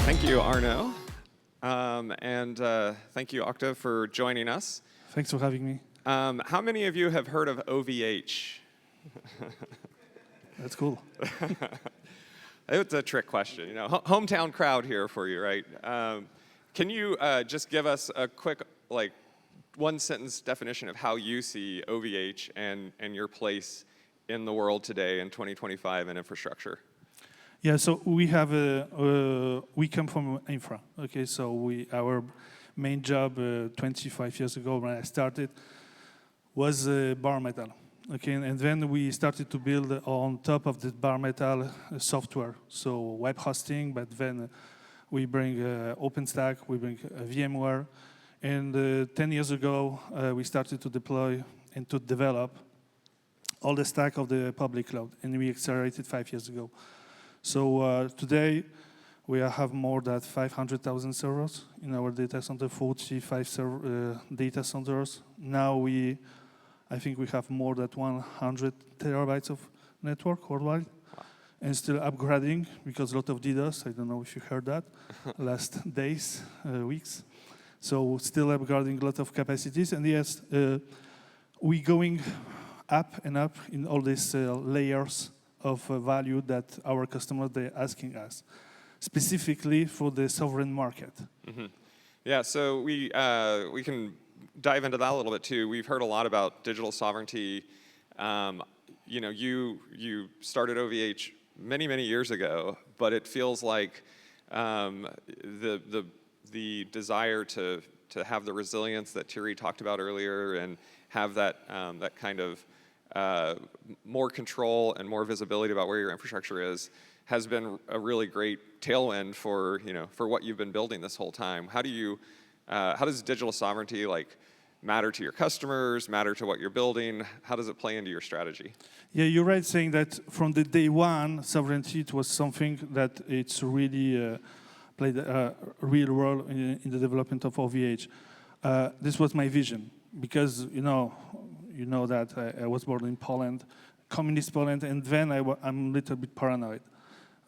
Thank you, Arno. And thank you, Octave, for joining us. Thanks for having me. How many of you have heard of OVH? That's cool. It's a trick question, you know. Hometown crowd here for you, right? Can you just give us a quick, like, one-sentence definition of how you see OVH and your place in the world today in 2025 in infrastructure? Yeah, so we have we come from infra. Okay, so our main job 25 years ago when I started was bare metal. Okay, and then we started to build on top of the bare metal software. So web hosting, but then we bring OpenStack, we bring VMware, and 10 years ago we started to deploy and to develop all the stack of the public cloud, and we accelerated 5 years ago. So today, we have more than 500,000 servers in our data center, 45 data centers. Now I think we have more than 100 terabytes of network worldwide, and still upgrading because a lot of DDoS. I don't know if you heard that last days, weeks. So still upgrading a lot of capacities, and yes, we going up and up in all these layers of value that our customers they're asking us, specifically for the sovereign market. Mm-hmm. Yeah, so we can dive into that a little bit too. We've heard a lot about digital sovereignty. You know, you started OVH many years ago, but it feels like the desire to have the resilience that Thierry talked about earlier and have that that kind of more control and more visibility about where your infrastructure is has been a really great tailwind for for what you've been building this whole time. How does digital sovereignty matter to your customers, matter to what you're building? How does it play into your strategy? Yeah, you're right saying that from the day one, sovereignty it was something that it's really played a real role in the development of OVH. This was my vision because you know that I was born in Poland, communist Poland, and then I'm a little bit paranoid.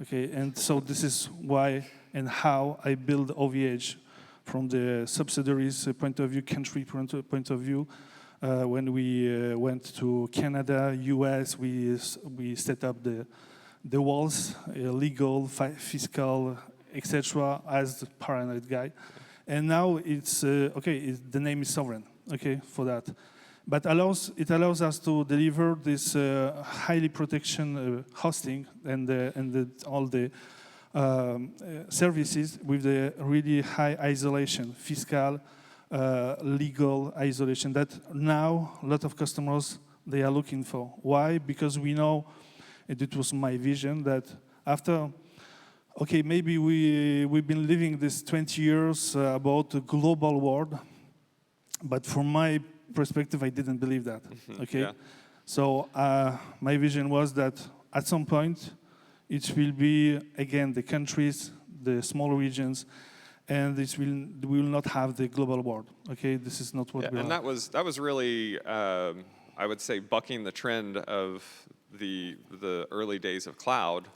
Okay, and so this is why and how I build OVH from the subsidiaries point of view, country point of view. When we went to Canada, US, we set up the walls, legal, fiscal, etc. as the paranoid guy, and now it's okay. The name is sovereign. Okay, for that. But it allows us to deliver this highly protection hosting and all the services with the really high isolation, fiscal, legal isolation that now a lot of customers they are looking for. Why? Because we know, and it was my vision that after, okay, maybe we've been living this 20 years about the global world, but from my perspective, I didn't believe that. Okay, yeah. So my vision was that at some point it will be again the countries, the small regions, and we will not have the global world. Okay, this is not what we and are. that was really I would say bucking the trend of the early days of cloud,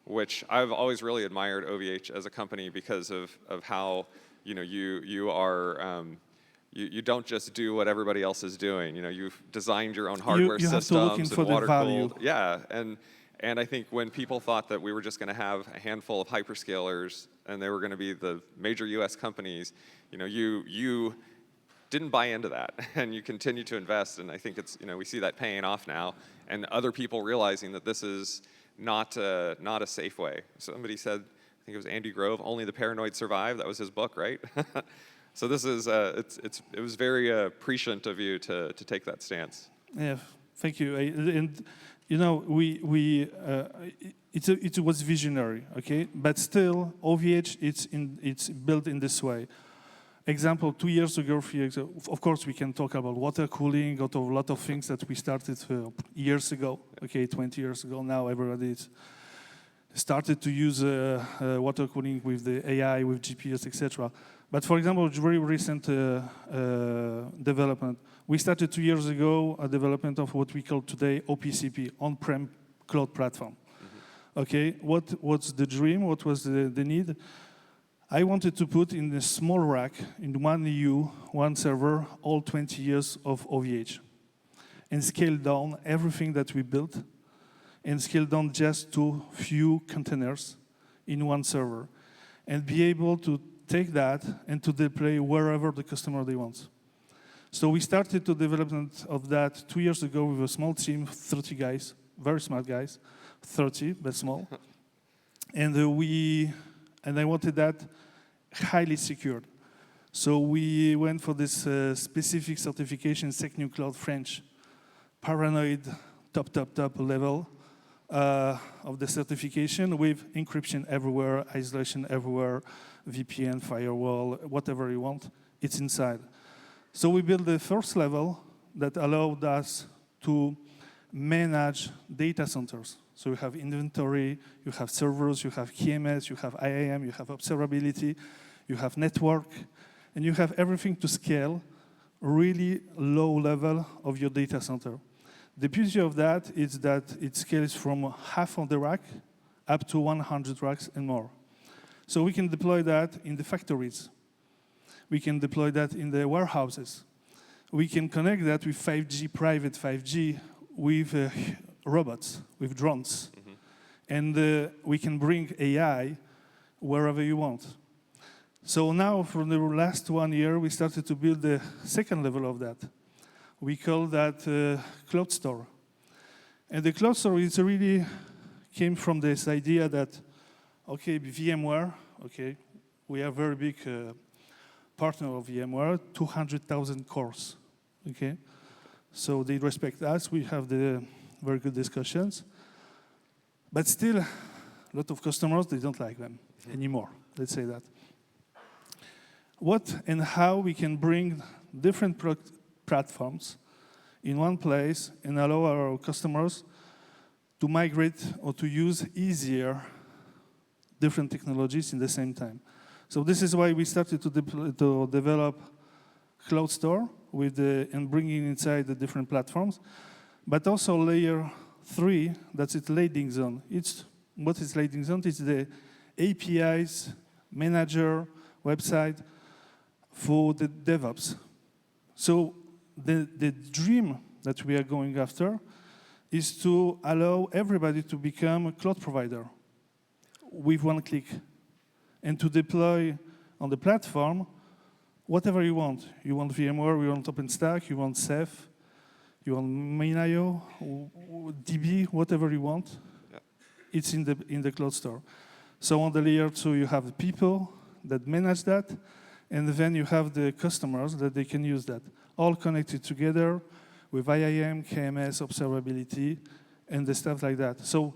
which I've always really admired OVH as a company because of how you are. You don't just do what everybody else is doing. You know, you've designed your own hardware you systems have to look for and the value. Yeah, and I think when people thought that we were just going to have a handful of hyperscalers and they were going to be the major U.S. companies, you didn't buy into that, and you continue to invest. And I think it's we see that paying off now, and other people realizing that this is not a safe way. Somebody said, I think it was Andy Grove, "Only the paranoid survive." That was his book, right? So this is it was very prescient of you to take that stance. Yeah, thank you. And it was visionary, okay, but still OVH it's built in this way. Example, 2 years ago, 3 years ago, of course we can talk about water cooling, a lot of things that we started years ago, okay, 20 years ago. Now everybody started to use water cooling with the AI, with GPS, etc. But for example, very recent development. We started 2 years ago a development of what we call today OPCP, on-prem cloud platform. Mm-hmm. Okay, what's the dream? What was the need? I wanted to put in a small rack, in one EU, one server, all 20 years of OVH, and scale down everything that we built, and scale down just to few containers in one server, and be able to take that and to deploy wherever the customer they want. So we started the development of that 2 years ago with a small team, 30 guys, very smart guys, 30, but small. And I wanted that highly secured. So we went for this specific certification, SecNuCloud French, paranoid top level of the certification with encryption everywhere, isolation everywhere, VPN, firewall, whatever you want, it's inside. So we built the first level that allowed us to manage data centers. So you have inventory, you have servers, you have KMS, you have IAM, you have observability, you have network, and you have everything to scale really low level of your data center. The beauty of that is that it scales from half of the rack up to 100 racks and more. So we can deploy that in the factories. We can deploy that in the warehouses. We can connect that with 5G, private 5G, with robots, with drones. Mm-hmm. And we can bring AI wherever you want. So now, for the last 1 year, we started to build the second level of that. We call that Cloud Store. And the Cloud Store is really came from this idea that, okay, VMware, okay, we are a very big partner of VMware, 200,000 cores, okay? So they respect us, we have the very good discussions. But still, a lot of customers, they don't like them anymore, let's say that. What and how we can bring different platforms in one place and allow our customers to migrate or to use easier different technologies in the same time. So this is why we started to develop Cloud Store and bringing inside the different platforms, but also layer 3, that's its landing zone. What is landing zone? It's the APIs, manager, website for the DevOps. So the dream that we are going after is to allow everybody to become a cloud provider with one click and to deploy on the platform whatever you want. You want VMware, you want OpenStack, you want Ceph, you want MainIO, DB, whatever you want. Yeah. It's in the Cloud Store. So on the layer 2, you have the people that manage that, and then you have the customers that they can use that, all connected together with IAM, KMS, observability, and the stuff like that. So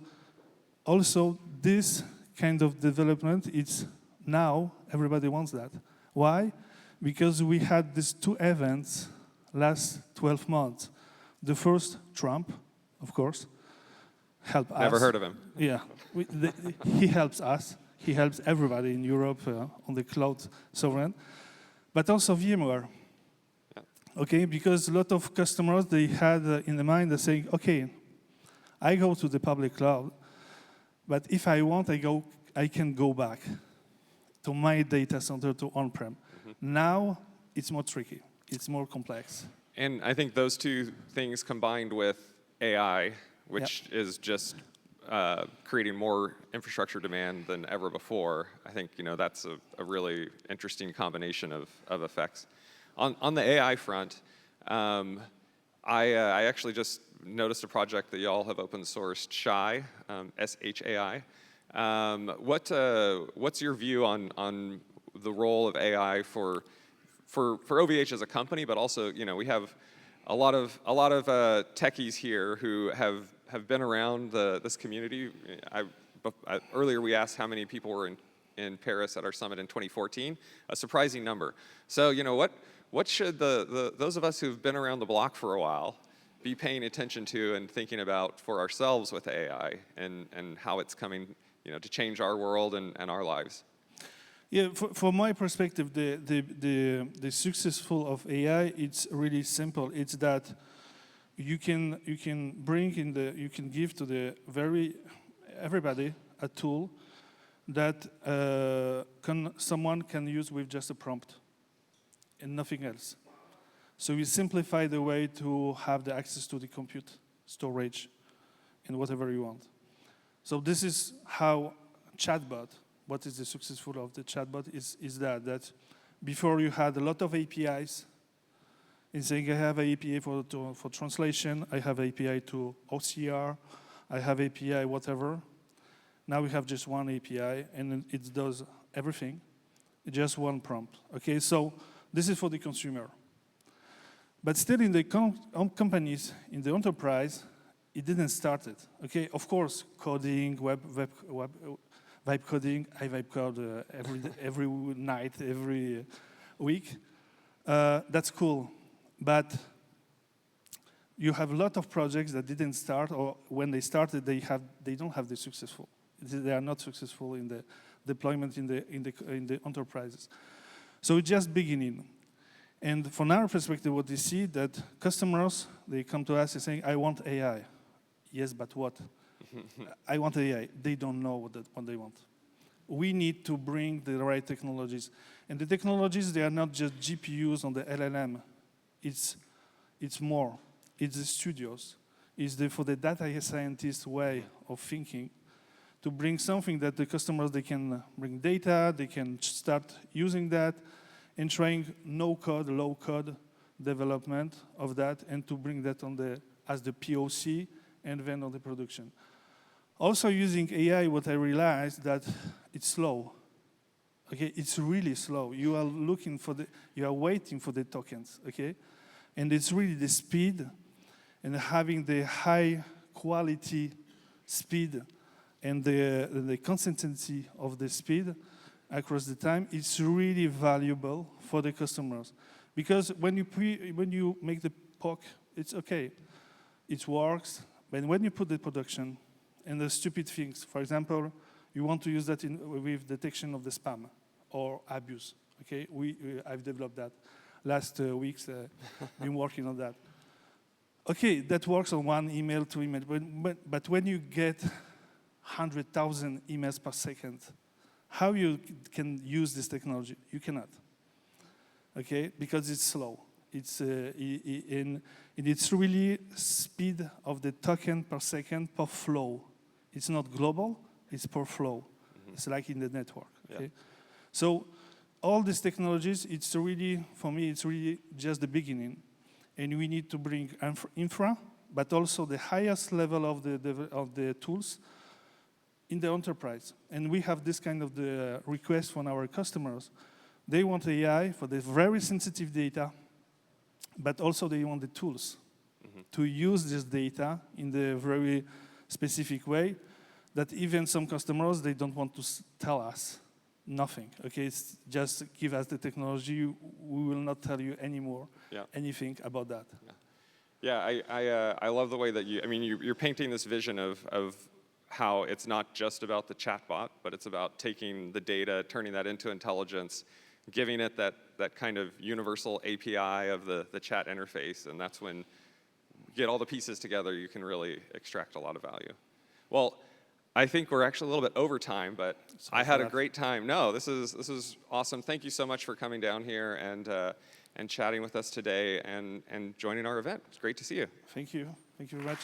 also this kind of development, it's now everybody wants that. Why? Because we had these 2 events last 12 months. The first, Trump, of course, helped us. Never heard of him. Yeah, he helps us. He helps everybody in Europe on the cloud sovereign, but also VMware. Yeah. Okay, because a lot of customers, they had in the mind, they're saying, okay, I go to the public cloud, but if I want, I can go back to my data center to on-prem. Mm-hmm. Now, it's more tricky. It's more complex. And I think those 2 things combined with AI, which is just creating more infrastructure demand than ever before, I think that's a really interesting combination of effects. On the AI front, I actually just noticed a project that y'all have open sourced, Shai, SHAI. What's your view on the role of AI for OVH as a company, but also we have a lot of techies here who have been around this community. Earlier we asked how many people were in Paris at our summit in 2014. A surprising number. So what should those of us who've been around the block for a while be paying attention to and thinking about for ourselves with AI and how it's coming to change our world and our lives? Yeah, from my perspective, the successful of AI, it's really simple. It's that you can give to everybody a tool that someone can use with just a prompt and nothing else. So we simplify the way to have the access to the compute, storage, and whatever you want. So this is how chatbot, what is the successful of the chatbot, is that before you had a lot of APIs, in saying I have an API for translation, I have API to OCR, I have API whatever. Now we have just one API, and it does everything. Just one prompt. Okay, so this is for the consumer. But still, in the companies, in the enterprise, it didn't start it. Okay, of course, coding, vibe coding. I vibe code every night, every week. That's cool, but you have a lot of projects that didn't start, or when they started, they don't have the successful. They are not successful in the deployment in the enterprises. So it's just beginning. And from our perspective, what we see that customers, they come to us and saying, I want AI. Yes, but what? I want AI. They don't know what they want. We need to bring the right technologies. And the technologies, they are not just GPUs on the LLM. It's more. It's the studios. It's for the data scientist way of thinking to bring something that the customers, they can bring data, they can start using that, and trying no-code, low-code development of that, and to bring that as the POC, and then on the production. Also using AI, what I realized that it's slow. Okay, it's really slow. You are waiting for the tokens, okay? And it's really the speed and having the high quality speed and the consistency of the speed across the time, it's really valuable for the customers. Because when you make the POC, it's okay. It works. But when you put the production and the stupid things, for example, you want to use that with detection of the spam or abuse. Okay, I've developed that last weeks. Been working on that. Okay, that works on one email, 2 emails. But when you get 100,000 emails per second, how you can use this technology? You cannot. Okay, because it's slow. It's it's really speed of the token per second per flow. It's not global, it's per flow. It's like in the network. Okay? Yeah. So all these technologies, it's really, for me, it's really just the beginning. And we need to bring infra, but also the highest level of the tools in the enterprise. And we have this kind of the request from our customers. They want AI for the very sensitive data, but also they want the tools to use this data in the very specific way that even some customers, they don't want to tell us nothing. Okay, it's just give us the technology. We will not tell you anymore anything about that. Yeah, I love the way that you're painting this vision of how it's not just about the chatbot, but it's about taking the data, turning that into intelligence, giving it that kind of universal API of the chat interface, and that's when you get all the pieces together, you can really extract a lot of value. Well, I think we're actually a little bit over time, but I had a great time. No, this is awesome. Thank you so much for coming down here and chatting with us today and joining our event. It's great to see you. Thank you. Thank you very much.